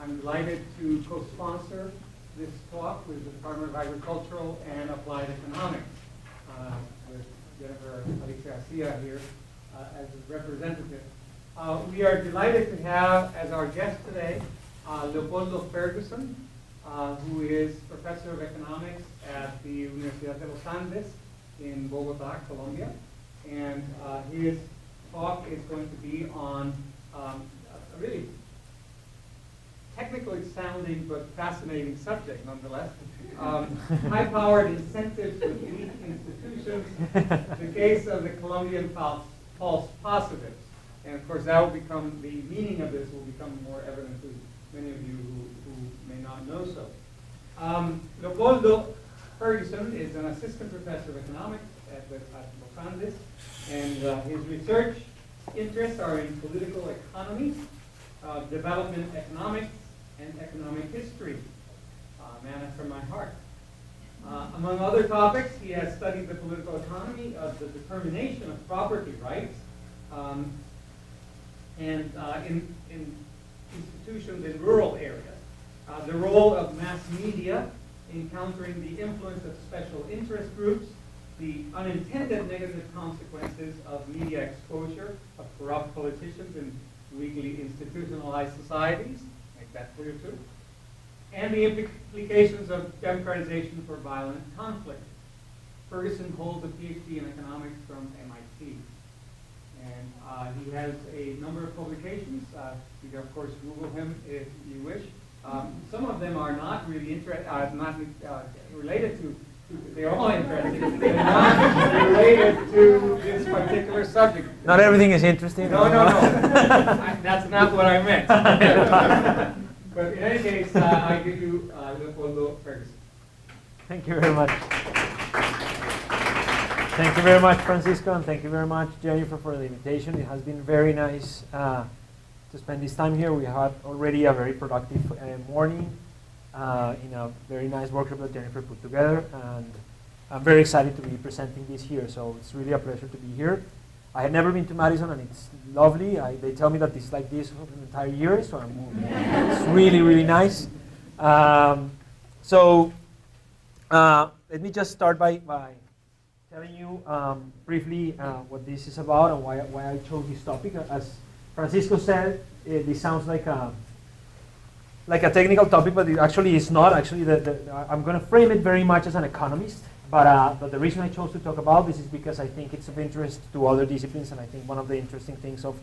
I'm delighted to co-sponsor this talk with the Department of Agricultural and Applied Economics, with Jennifer Alicia Garcia here as a representative. We are delighted to have as our guest today Leopoldo Fergusson, who is Professor of Economics at the Universidad de los Andes in Bogota, Colombia. And his talk is going to be on a really technically sounding but fascinating subject nonetheless. High-powered incentives with elite institutions, the case of the Colombian false positives. And of course that will become, the meaning of this will become more evident to many of you who may not know so. Leopoldo Fergusson is an assistant professor of economics at Los Andes, and his research interests are in political economy, development economics, and economic history. Man after my heart. Among other topics, he has studied the political economy of the determination of property rights and in institutions in rural areas. The role of mass media in countering the influence of special interest groups, the unintended negative consequences of media exposure of corrupt politicians in weakly institutionalized societies, make that clear too, and the implications of democratization for violent conflict. Fergusson holds a PhD in economics from MIT. And he has a number of publications. You can, of course, Google him if you wish. Some of them are not really related to, they're all interesting. They're not related to this particular subject. Not everything is interesting. No. That's not what I meant. But in any case, I give you Leopoldo Fergusson. Thank you very much. Thank you very much, Francisco, and thank you very much, Jennifer, for the invitation. It has been very nice to spend this time here. We had already a very productive morning in a very nice workshop that Jennifer put together, and I'm very excited to be presenting this here, so it's really a pleasure to be here. I had never been to Madison, and it's lovely. They tell me that it's like this for the entire year, so it's really, really nice. Let me just start by telling you briefly what this is about and why I chose this topic. As Francisco said, this sounds like a technical topic, but it actually is not. Actually, I'm going to frame it very much as an economist. But the reason I chose to talk about this is because I think it's of interest to other disciplines, and I think one of the interesting things of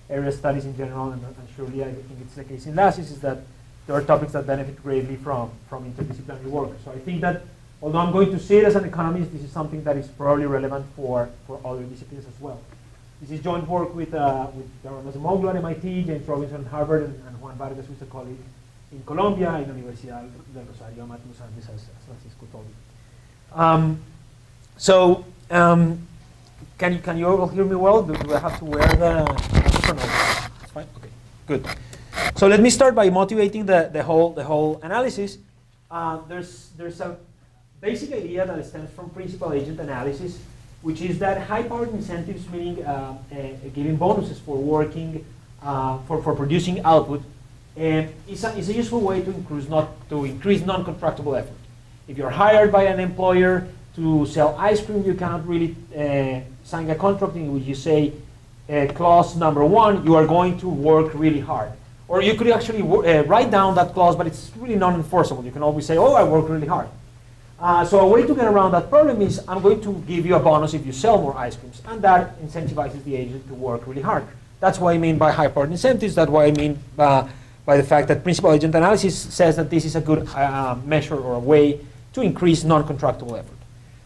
area studies in general, and surely I think it's the case in LASIS, is that there are topics that benefit greatly from interdisciplinary work. So I think that although I'm going to see it as an economist, this is something that is probably relevant for other disciplines as well. This is joint work with Ramon Moglu at MIT, James Robinson at Harvard, and Juan Vargas, who is a colleague in Colombia, in Universidad del Rosario, Los Andes, as Francisco told you. Can you all hear me well? Do I have to wear the microphone? It's fine. Okay, good. So let me start by motivating the whole analysis. There's a basic idea that stems from principal agent analysis, which is that high-powered incentives, meaning giving bonuses for working, for producing output, is a useful way to increase non-contractable effort. If you're hired by an employer to sell ice cream, you cannot really sign a contract in which you say, clause number 1, you are going to work really hard. Or you could actually write down that clause, but it's really non-enforceable. You can always say, oh, I work really hard. So a way to get around that problem is, I'm going to give you a bonus if you sell more ice creams. And that incentivizes the agent to work really hard. That's what I mean by high-powered incentives. That's what I mean by the fact that principal agent analysis says that this is a good measure or a way to increase non-contractable effort.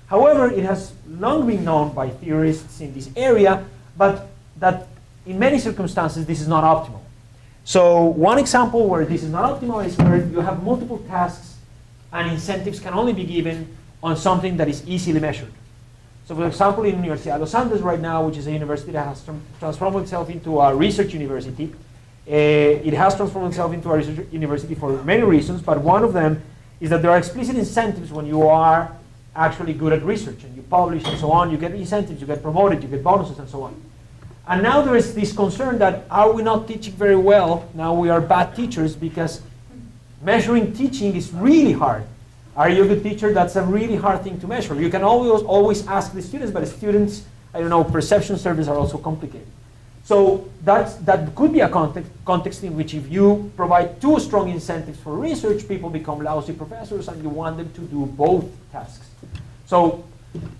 However, it has long been known by theorists in this area, but that in many circumstances this is not optimal. So one example where this is not optimal is where you have multiple tasks and incentives can only be given on something that is easily measured. So for example, in Universidad de los Andes right now, which is a university that has transformed itself into a research university, it has transformed itself into a research university for many reasons, but one of them is that there are explicit incentives when you are actually good at research and you publish and so on. You get incentives, you get promoted, you get bonuses and so on. And now there is this concern that, are we not teaching very well? Now we are bad teachers because Measuring teaching is really hard. Are you a good teacher? That's a really hard thing to measure. You can always ask the students, but students, I don't know, perception surveys are also complicated. So that could be a context in which if you provide too strong incentives for research, people become lousy professors and you want them to do both tasks. So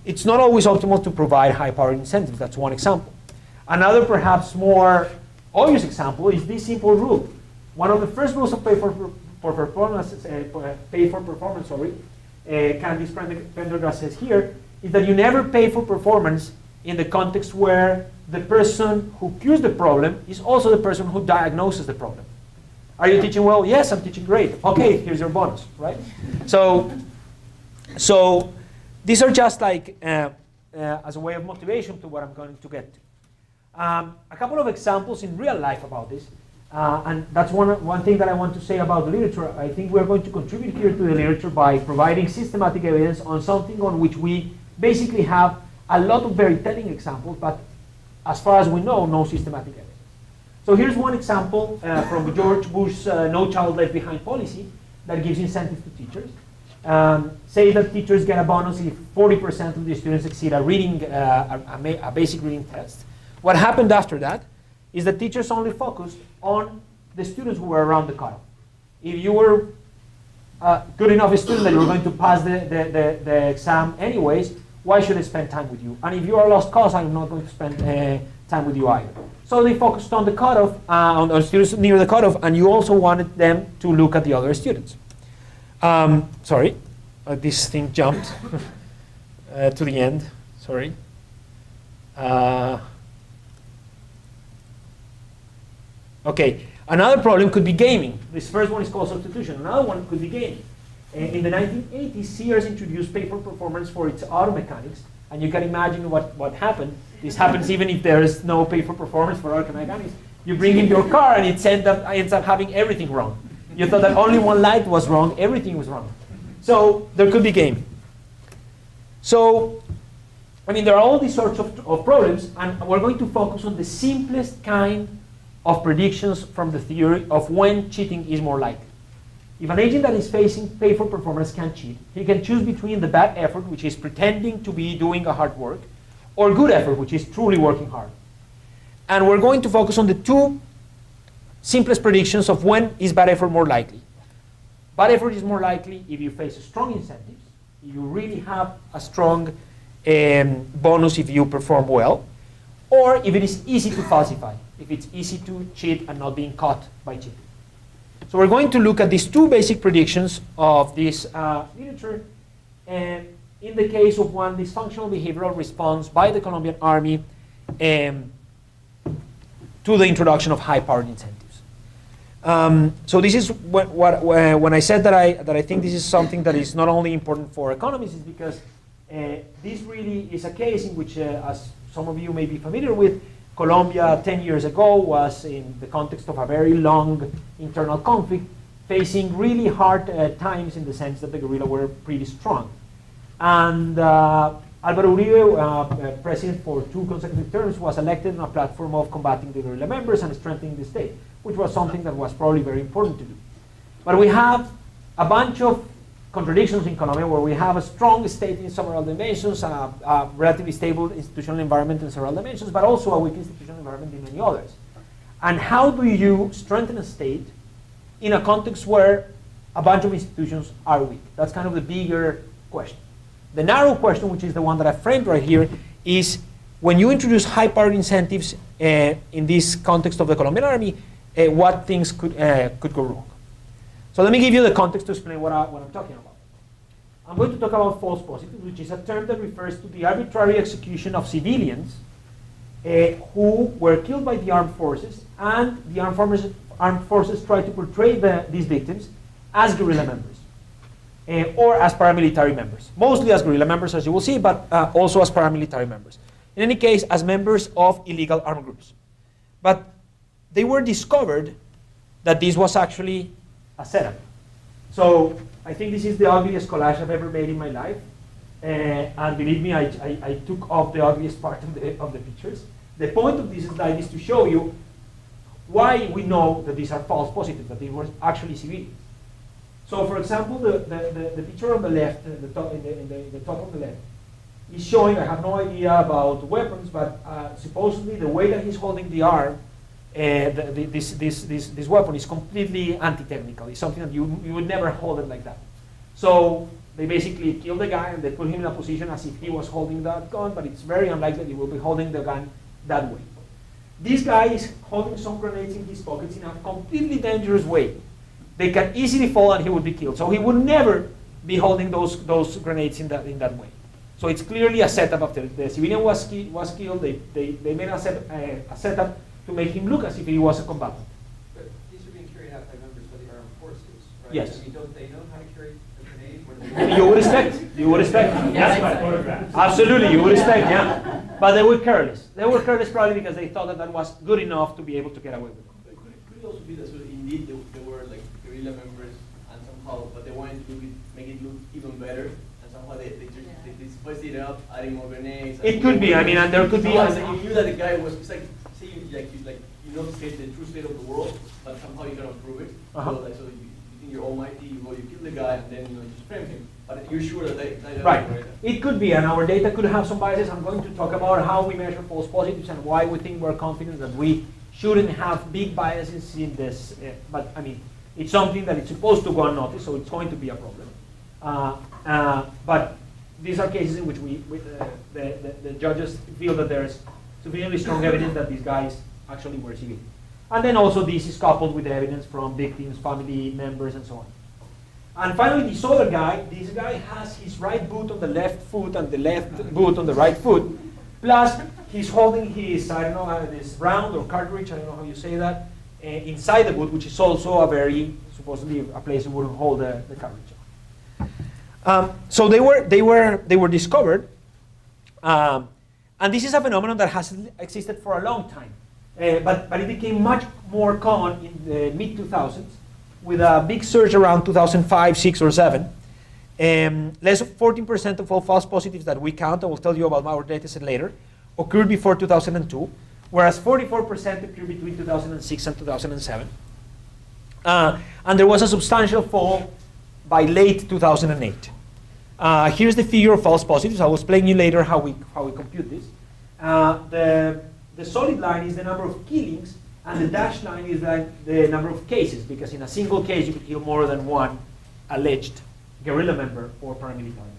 it's not always optimal to provide high-powered incentives. That's one example. Another perhaps more obvious example is this simple rule. One of the first rules of pay for performance, Candice Pendergrass says here, is that you never pay for performance in the context where the person who cures the problem is also the person who diagnoses the problem. Are you teaching well? Yes, I'm teaching great. Okay, here's your bonus, right? So these are just like as a way of motivation to what I'm going to get to. A couple of examples in real life about this. And that's one thing that I want to say about the literature. I think we're going to contribute here to the literature by providing systematic evidence on something on which we basically have a lot of very telling examples, but as far as we know, no systematic evidence. So here's one example from George Bush's No Child Left Behind policy that gives incentives to teachers. Say that teachers get a bonus if 40% of the students exceed a reading, a basic reading test. What happened after that is that teachers only focused on the students who were around the cutoff. If you were a good enough student that you were going to pass the exam anyways, why should I spend time with you? And if you are a lost cause, I'm not going to spend time with you either. So they focused on the cutoff, on students near the cutoff, and you also wanted them to look at the other students. Sorry, this thing jumped to the end, sorry. Okay, another problem could be gaming. This first one is called substitution. Another one could be gaming. In the 1980s, Sears introduced pay for performance for its auto mechanics, and you can imagine what happened. This happens even if there is no pay for performance for auto mechanics. You bring in your car and it ends up having everything wrong. You thought that only one light was wrong, everything was wrong. So there could be gaming. So, I mean, there are all these sorts of problems, and we're going to focus on the simplest kind of predictions from the theory of when cheating is more likely. If an agent that is facing pay for performance can cheat, he can choose between the bad effort, which is pretending to be doing a hard work, or good effort, which is truly working hard. And we're going to focus on the two simplest predictions of when is bad effort more likely. Bad effort is more likely if you face strong incentives, you really have a strong bonus if you perform well, or if it is easy to falsify, if it's easy to cheat and not being caught by cheating. So we're going to look at these two basic predictions of this literature. And in the case of one dysfunctional behavioral response by the Colombian army to the introduction of high-powered incentives. So this is when I said that I think this is something that is not only important for economists, is because this really is a case in which, as some of you may be familiar with, Colombia 10 years ago was in the context of a very long internal conflict, facing really hard times in the sense that the guerrilla were pretty strong. And Álvaro Uribe, president for 2 consecutive terms, was elected on a platform of combating the guerrilla members and strengthening the state, which was something that was probably very important to do. But we have a bunch of contradictions in Colombia where we have a strong state in several dimensions, a relatively stable institutional environment in several dimensions, but also a weak institutional environment in many others. And how do you strengthen a state in a context where a bunch of institutions are weak? That's kind of the bigger question. The narrow question, which is the one that I framed right here, is when you introduce high-powered incentives in this context of the Colombian army, what things could go wrong? So let me give you the context to explain what I'm talking about. I'm going to talk about false positives, which is a term that refers to the arbitrary execution of civilians who were killed by the armed forces, and the armed forces try to portray these victims as guerrilla members or as paramilitary members. Mostly as guerrilla members, as you will see, but also as paramilitary members. In any case, as members of illegal armed groups. But they were discovered that this was actually a setup. So I think this is the ugliest collage I've ever made in my life. And believe me, I took off the ugliest part of the pictures. The point of this slide is to show you why we know that these are false positives, that they were actually civilians. So, for example, the picture on the left, the top, in the top of the left, is showing, I have no idea about weapons, but supposedly the way that he's holding the arm, this weapon is completely anti-technical. It's something that you would never hold it like that. So they basically kill the guy and they put him in a position as if he was holding that gun, but it's very unlikely that he will be holding the gun that way. This guy is holding some grenades in his pockets in a completely dangerous way. They can easily fall and he would be killed. So he would never be holding those grenades in that way. So it's clearly a setup. After the civilian was killed, they made a setup to make him look as if he was a combatant. But these are being carried out by members of the armed forces, right? Yes. I mean, don't they know how to carry a grenade? You would expect. You would expect. Yes. Absolutely, you would expect. Yeah. But they were careless. They were careless probably because they thought that that was good enough to be able to get away with it. But could it also be that indeed they were like guerrilla members and somehow, but they wanted to make it look even better, and somehow they spiced it up, adding more grenades. It could be. I mean, and there could be. You knew that the guy was. It's like say you know the true state of the world, but somehow you cannot prove it. Uh-huh. So you think you're almighty. You kill the guy, and then just frame him. But you're sure that they Right. It could be, and our data could have some biases. I'm going to talk about how we measure false positives and why we think we're confident that we shouldn't have big biases in this. But I mean, it's something that it's supposed to go unnoticed, so it's going to be a problem. But these are cases in which the judges feel that there's sufficiently strong evidence that these guys actually were civilians. And then also this is coupled with evidence from victims, family members, and so on. And finally, this other guy, this guy has his right boot on the left foot and the left boot on the right foot. Plus, he's holding his, I don't know, this round or cartridge, I don't know how you say that, inside the boot, which is also a very, supposedly a place you wouldn't hold the cartridge. So they were discovered, and this is a phenomenon that has existed for a long time, but it became much more common in the mid-2000s with a big surge around 2005, 6, or 7. Less than 14% of all false positives that we count, I will tell you about our data set later, occurred before 2002, whereas 44% occurred between 2006 and 2007. And there was a substantial fall by late 2008. Here's the figure of false positives. I will explain you later how we compute this. The solid line is the number of killings, and the dashed line is the number of cases, because in a single case you could kill more than one alleged guerrilla member or paramilitary member.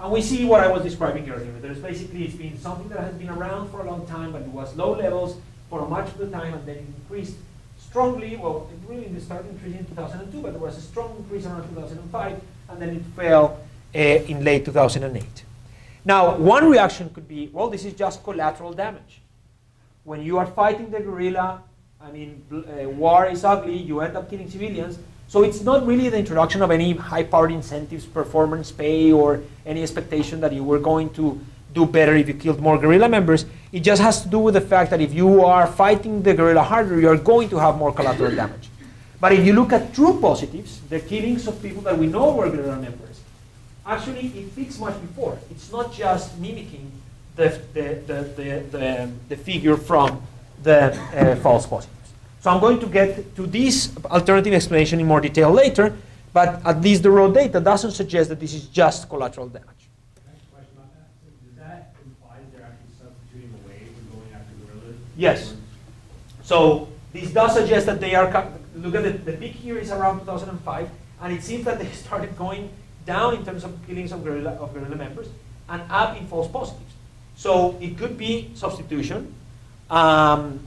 And we see what I was describing earlier. There's basically, it's been something that has been around for a long time, but it was low levels for much of the time, and then it increased strongly. Well, it really started increasing in 2002, but there was a strong increase around 2005, and then it fell in late 2008. Now, one reaction could be, well, this is just collateral damage. When you are fighting the guerrilla, I mean, war is ugly, you end up killing civilians. So it's not really the introduction of any high-powered incentives, performance pay, or any expectation that you were going to do better if you killed more guerrilla members. It just has to do with the fact that if you are fighting the guerrilla harder, you are going to have more collateral damage. But if you look at true positives, the killings of people that we know were guerrilla members, actually it peaks much before. It's not just mimicking the figure from the false positives. So I'm going to get to this alternative explanation in more detail later, but at least the raw data doesn't suggest that this is just collateral damage. Can I ask a question about that? So does that imply that they're actually substituting away from going after guerrillas? Yes. So this does suggest that they are, look at the peak here is around 2005, and it seems that they started going down in terms of killings of guerrilla members and up in false positives. So it could be substitution. And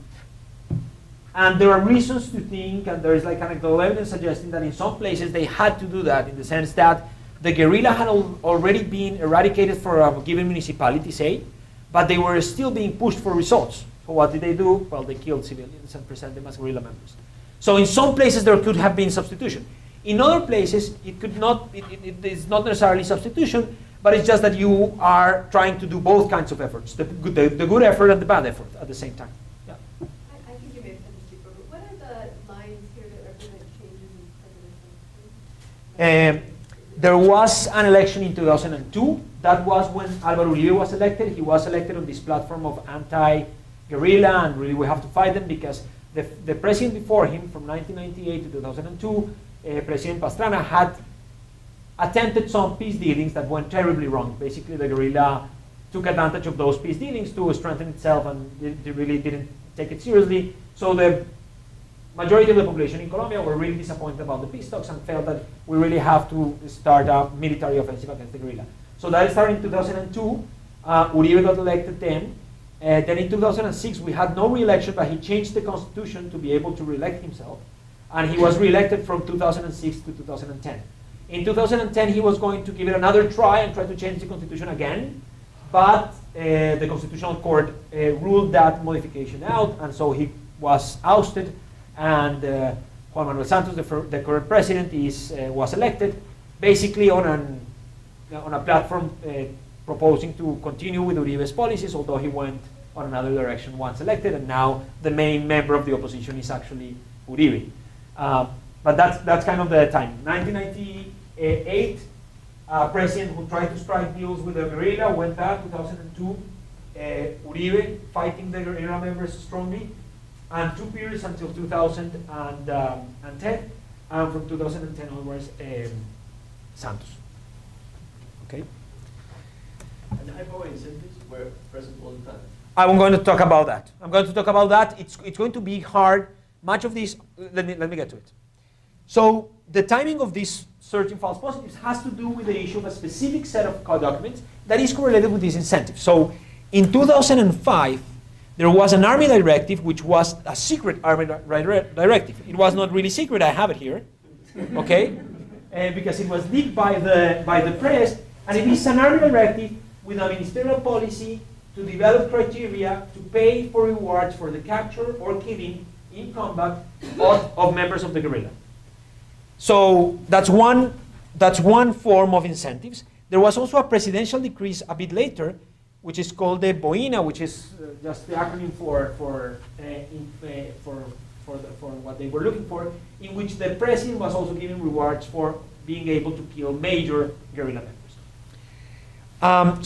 there are reasons to think, and there is like anecdotal evidence suggesting that in some places they had to do that in the sense that the guerrilla had already been eradicated for a given municipality, say, but they were still being pushed for results. So what did they do? Well, they killed civilians and present them as guerrilla members. So in some places there could have been substitution. In other places it could not. It is not necessarily substitution, but it's just that you are trying to do both kinds of efforts, the good effort and the bad effort at the same time. Yeah. I think you may have said this before, but what are the lines here that represent changes in presidential? There was an election in 2002. That was when Álvaro Uribe was elected. He was elected on this platform of anti-guerrilla, and really we have to fight them because the president before him, from 1998 to 2002, President Pastrana, had attempted some peace dealings that went terribly wrong. Basically, the guerrilla took advantage of those peace dealings to strengthen itself, and they really didn't take it seriously. So the majority of the population in Colombia were really disappointed about the peace talks and felt that we really have to start a military offensive against the guerrilla. So that started in 2002. Uribe got elected then. Then in 2006, we had no re-election, but he changed the constitution to be able to re-elect himself. And he was re-elected from 2006 to 2010. In 2010, he was going to give it another try and try to change the constitution again. But the Constitutional Court ruled that modification out, and so he was ousted. And Juan Manuel Santos, the current president, was elected, basically on a platform proposing to continue with Uribe's policies, although he went on another direction once elected, and now the main member of the opposition is actually Uribe. But that's kind of the time. 1998, a president who tried to strike deals with the guerrilla went back. 2002, Uribe fighting the guerrilla members strongly, and 2 periods until 2010, and from 2010 onwards, Santos. Okay. And the high power incentives were present all the time. I'm going to talk about that. It's going to be hard. Much of this, let me get to it. So the timing of these searching false positives has to do with the issue of a specific set of documents that is correlated with these incentives. So in 2005, there was an army directive, which was a secret army directive. It was not really secret. I have it here, okay, because it was leaked by the press, and it is an army directive with a ministerial policy to develop criteria to pay for rewards for the capture or killing in combat of members of the guerrilla. So that's one form of incentives. There was also a presidential decree a bit later, which is called the BOINA, which is just the acronym for what they were looking for, in which the president was also giving rewards for being able to kill major guerrilla members.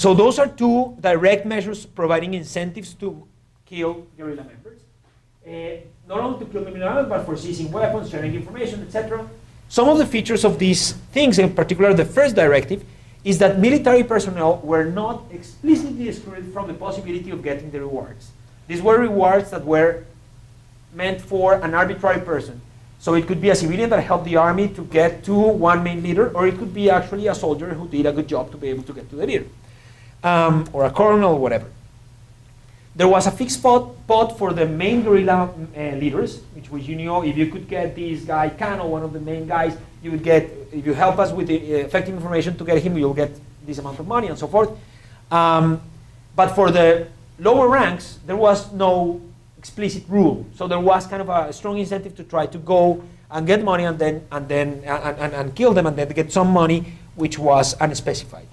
So those are two direct measures providing incentives to kill guerrilla members. Not only to kill criminals, but for seizing weapons, sharing information, etc. Some of the features of these things, in particular the first directive, is that military personnel were not explicitly excluded from the possibility of getting the rewards. These were rewards that were meant for an arbitrary person. So it could be a civilian that helped the army to get to one main leader, or it could be actually a soldier who did a good job to be able to get to the leader, or a colonel, or whatever. There was a fixed pot for the main guerrilla leaders, which was, you know, if you could get this guy Cano, one of the main guys, you would get, if you help us with the effective information to get him, you'll get this amount of money and so forth. But for the lower ranks, there was no explicit rule. So there was kind of a strong incentive to try to go and get money and kill them and then get some money, which was unspecified.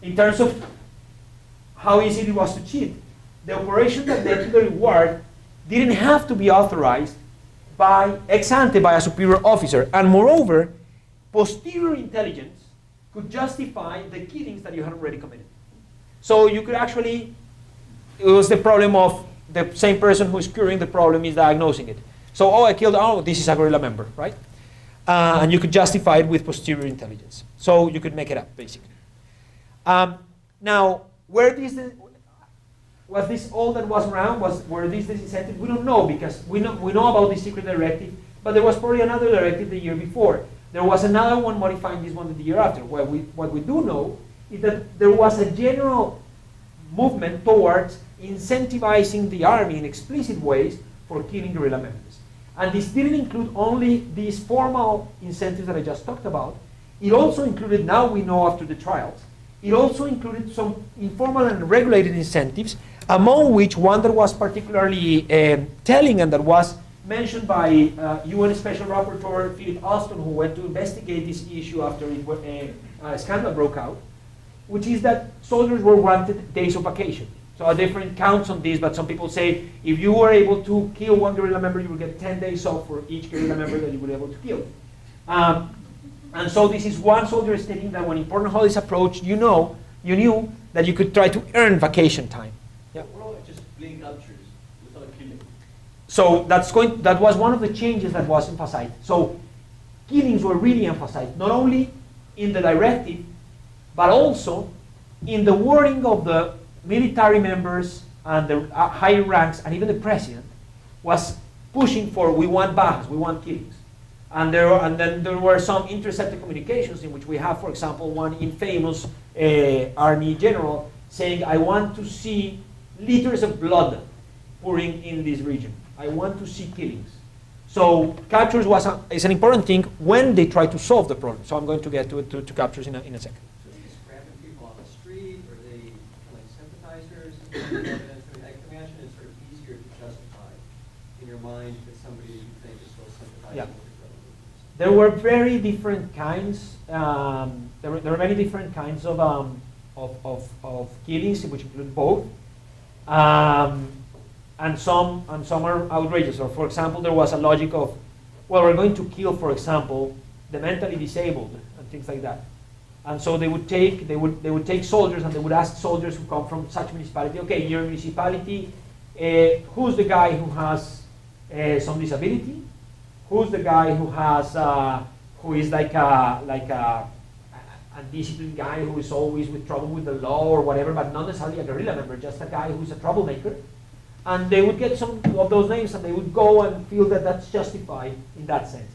In terms of how easy it was to cheat, the operation that led to the reward didn't have to be authorized by ex ante by a superior officer, and moreover, posterior intelligence could justify the killings that you had already committed. So you could actually, it was the problem of the same person who's curing the problem is diagnosing it. So, oh, I killed, oh, this is a guerrilla member, right? And you could justify it with posterior intelligence. So you could make it up, basically. Now, was this all that was around? Were these the incentives? We don't know, because we know about the secret directive, but there was probably another directive the year before. There was another one modifying this one the year after. What we do know is that there was a general movement towards incentivizing the army in explicit ways for killing guerrilla members. And this didn't include only these formal incentives that I just talked about. It also included, now we know after the trials, it also included some informal and regulated incentives, among which one that was particularly telling and that was mentioned by UN Special Rapporteur Philip Alston, who went to investigate this issue after a scandal broke out, which is that soldiers were granted days of vacation. So different counts on this, but some people say if you were able to kill one guerrilla member, you would get 10 days off for each guerrilla member that you were able to kill. And so this is one soldier stating that when important holidays approached, you knew that you could try to earn vacation time. Yeah. What about just playing captures without killing? So that was one of the changes that was emphasized. So killings were really emphasized, not only in the directive, but also in the wording of the military members and the higher ranks, and even the president was pushing for, we want bajas, we want killings. And then there were some intercepted communications in which we have, for example, one infamous army general saying, I want to see liters of blood pouring in this region. I want to see killings. So captures is an important thing when they try to solve the problem. So I'm going to get to captures in a second. So are you just grabbing people on the street, or are they like sympathizers? I can imagine it's sort of easier to justify in your mind that somebody you think is still sympathizing Yeah. with your revolution. There were very different kinds. There were many different kinds of killings, which include both, and some are outrageous. Or, for example, there was a logic of, well, we're going to kill, for example, the mentally disabled and things like that. And so they would take soldiers, and they would ask soldiers who come from such municipality, okay, in your municipality, who's the guy who has some disability? Who's the guy who has who is like a undisciplined guy who is always with trouble with the law or whatever, but not necessarily a guerrilla member, just a guy who's a troublemaker? And they would get some of those names, and they would go and feel that that's justified in that sense.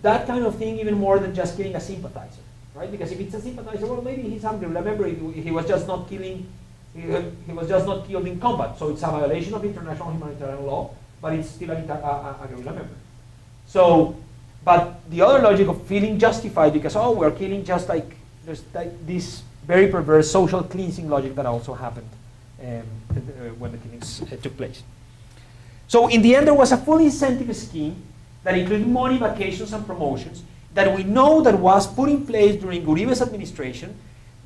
That kind of thing, even more than just killing a sympathizer, right? Because if it's a sympathizer, well, maybe he's a guerrilla member. He was just not killing. He was just not killed in combat, so it's a violation of international humanitarian law, but it's still a guerrilla member. So, but the other logic of feeling justified because, oh, we're killing, just like there's like this very perverse social cleansing logic that also happened when the killings took place. So in the end, there was a full incentive scheme that included money, vacations, and promotions that we know that was put in place during Uribe's administration,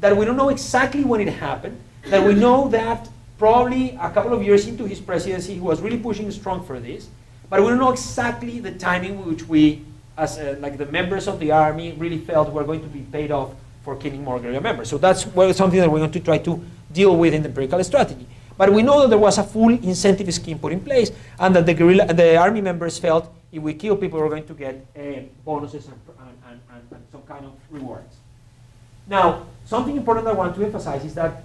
that we don't know exactly when it happened, that we know that probably a couple of years into his presidency, he was really pushing strong for this, but we don't know exactly the timing which we, as like the members of the army, really felt were going to be paid off for killing more guerrilla members. So that's something that we're going to try to deal with in the empirical strategy. But we know that there was a full incentive scheme put in place, and that the army members felt if we kill people, we're going to get bonuses and some kind of rewards. Now, something important I want to emphasize is that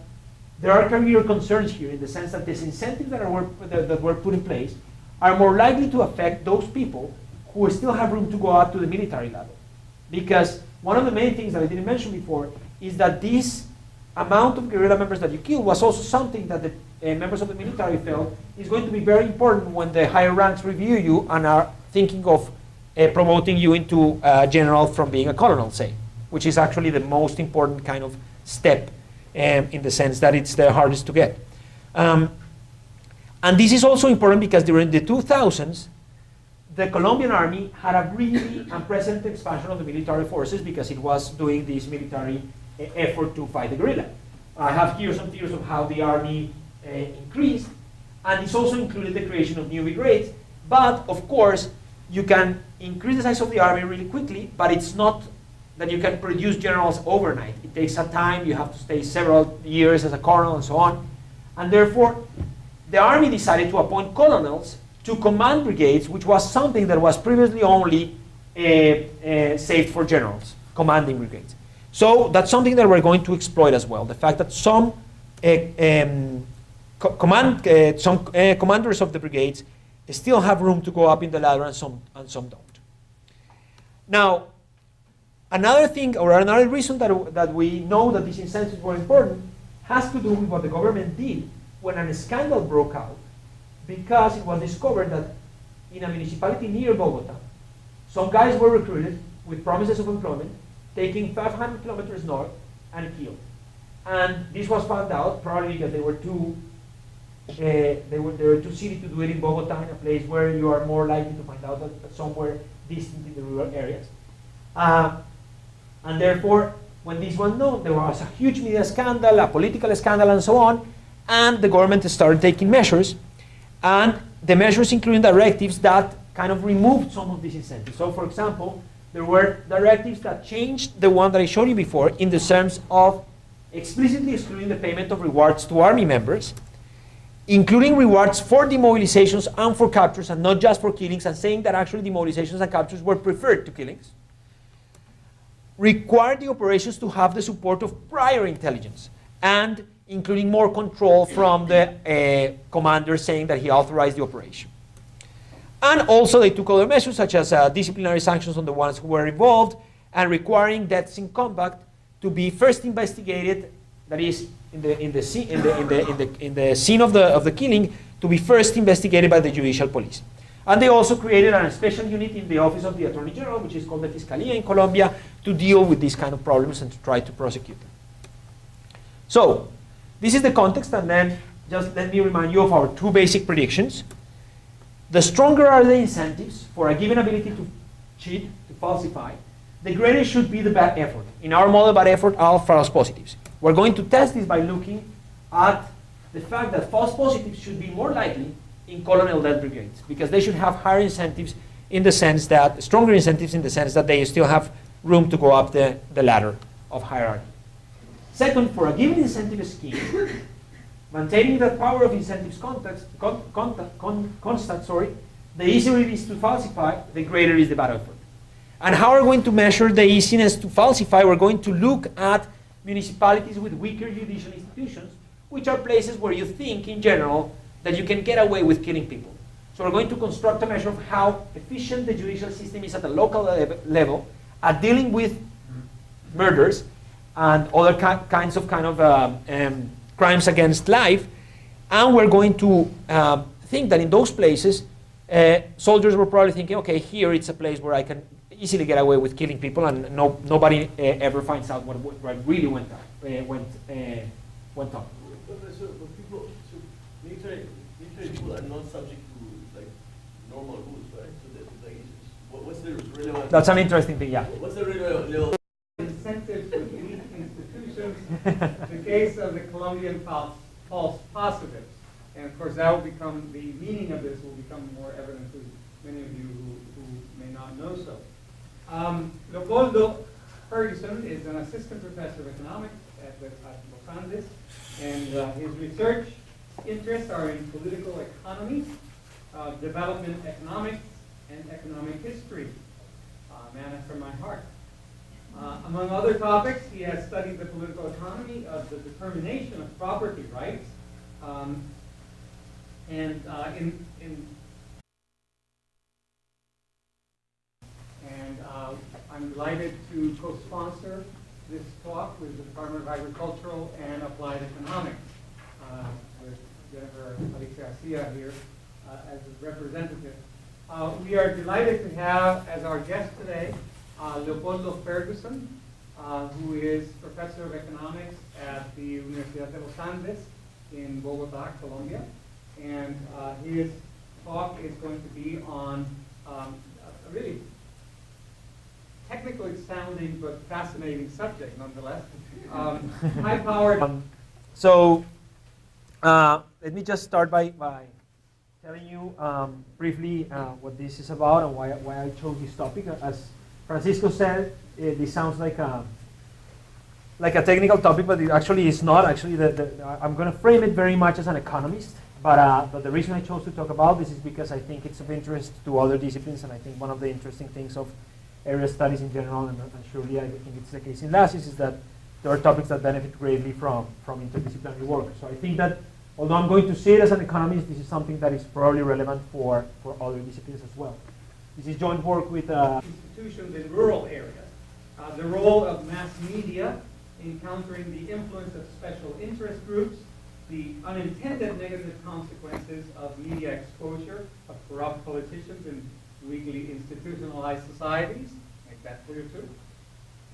there are career concerns here, in the sense that these incentives that were put in place are more likely to affect those people who still have room to go up to the military level. Because one of the main things that I didn't mention before is that this amount of guerrilla members that you kill was also something that the members of the military felt is going to be very important when the higher ranks review you and are thinking of promoting you into a general from being a colonel, say, which is actually the most important kind of step in the sense that it's the hardest to get. And this is also important because during the 2000s, the Colombian army had a really unprecedented expansion of the military forces because it was doing this military effort to fight the guerrilla. I have here some theories of how the army increased, and this also included the creation of new brigades. But of course, you can increase the size of the army really quickly, but it's not that you can produce generals overnight. It takes some time, you have to stay several years as a colonel and so on. And therefore, the army decided to appoint colonels to command brigades, which was something that was previously only saved for generals, commanding brigades. So that's something that we're going to exploit as well. The fact that some commanders of the brigades still have room to go up in the ladder, and some don't. Now, another thing, or another reason that we know that these incentives were important has to do with what the government did when a scandal broke out, because it was discovered that in a municipality near Bogota, some guys were recruited with promises of employment, taking 500 kilometers north and killed. And this was found out probably because they were too silly to do it in Bogota, in a place where you are more likely to find out that somewhere distant in the rural areas. And therefore, when this was known, there was a huge media scandal, a political scandal, and so on, and the government started taking measures, and the measures including directives that kind of removed some of these incentives. So, for example, there were directives that changed the one that I showed you before in the terms of explicitly excluding the payment of rewards to army members, including rewards for demobilizations and for captures, and not just for killings, and saying that actually demobilizations and captures were preferred to killings. Required the operations to have the support of prior intelligence, and including more control from the commander saying that he authorized the operation. And also they took other measures such as disciplinary sanctions on the ones who were involved, and requiring deaths in combat to be first investigated, that is in the scene of the killing, to be first investigated by the judicial police. And they also created a special unit in the office of the Attorney General, which is called the Fiscalía in Colombia, to deal with these kind of problems and to try to prosecute them. So this is the context, and then just let me remind you of our two basic predictions. The stronger are the incentives for a given ability to cheat, to falsify, the greater should be the bad effort. In our model, bad effort are false positives. We're going to test this by looking at the fact that false positives should be more likely in colonel death brigades, because they should have higher incentives in the sense that, stronger incentives in the sense that they still have room to go up the ladder of hierarchy. Second, for a given incentive scheme, maintaining that power of incentives constant, the easier it is to falsify, the greater is the bad effort. And how are we going to measure the easiness to falsify? We're going to look at municipalities with weaker judicial institutions, which are places where you think, in general, that you can get away with killing people. So we're going to construct a measure of how efficient the judicial system is at the local level at dealing with murders and other kinds of crimes against life. And we're going to think that in those places, soldiers were probably thinking, okay, here it's a place where I can easily get away with killing people, and nobody ever finds out what really went on. Military people are not subject to like normal rules, right? So what's the relevant? That's an interesting thing, yeah. What's the relevant? Incentives for elite institutions, the case of the Colombian false positives. And of course that will become, the meaning of this will become more evident to many of you who may not know so. Leopoldo Fergusson is an assistant professor of economics at Los Andes, and his research interests are in political economy, development economics, and economic history. Man after my heart. Among other topics, he has studied the political economy of the determination of property rights, I'm delighted to co-sponsor this talk with the Department of Agricultural and Applied Economics, with Jennifer Alicia Garcia here as a representative. We are delighted to have as our guest today Leopoldo Fergusson, who is professor of economics at the Universidad de los Andes in Bogotá, Colombia. And his talk is going to be on a really technically sounding but fascinating subject nonetheless. High-powered. Let me just start by telling you briefly what this is about and why I chose this topic. As Francisco said, this sounds like a technical topic, but it actually is not. Actually, I'm going to frame it very much as an economist. But the reason I chose to talk about this is because I think it's of interest to other disciplines, and I think one of the interesting things of area studies in general, and surely I think it's the case in LASIS, is that there are topics that benefit greatly from interdisciplinary work. So I think that although I'm going to see it as an economist, this is something that is probably relevant for other disciplines as well. This is joint work with institutions in rural areas. The role of mass media in countering the influence of special interest groups, the unintended negative consequences of media exposure of corrupt politicians in weakly institutionalized societies, make that clear too,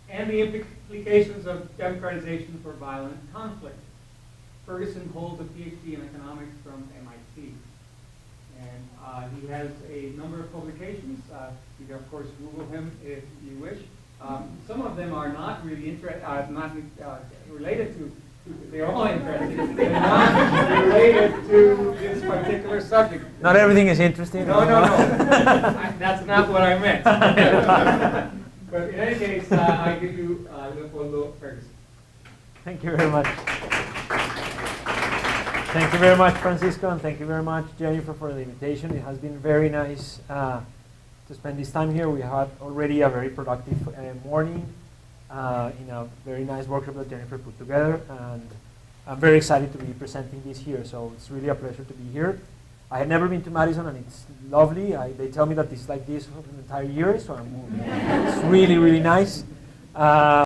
and the implications of democratization for violent conflict. Fergusson holds a PhD in economics from MIT, and he has a number of publications. You can of course Google him if you wish. Some of them are not really related to. They're all interesting. They're not related to this particular subject. Not everything is interesting. No. That's not what I meant. But in any case, I give you Leopoldo Fergusson. Thank you very much. Thank you very much, Francisco, and thank you very much, Jennifer, for the invitation. It has been very nice to spend this time here. We had already a very productive morning in a very nice workshop that Jennifer put together, and I'm very excited to be presenting this here, so it's really a pleasure to be here. I had never been to Madison, and it's lovely. They tell me that it's like this for an entire year, so it's really, really nice.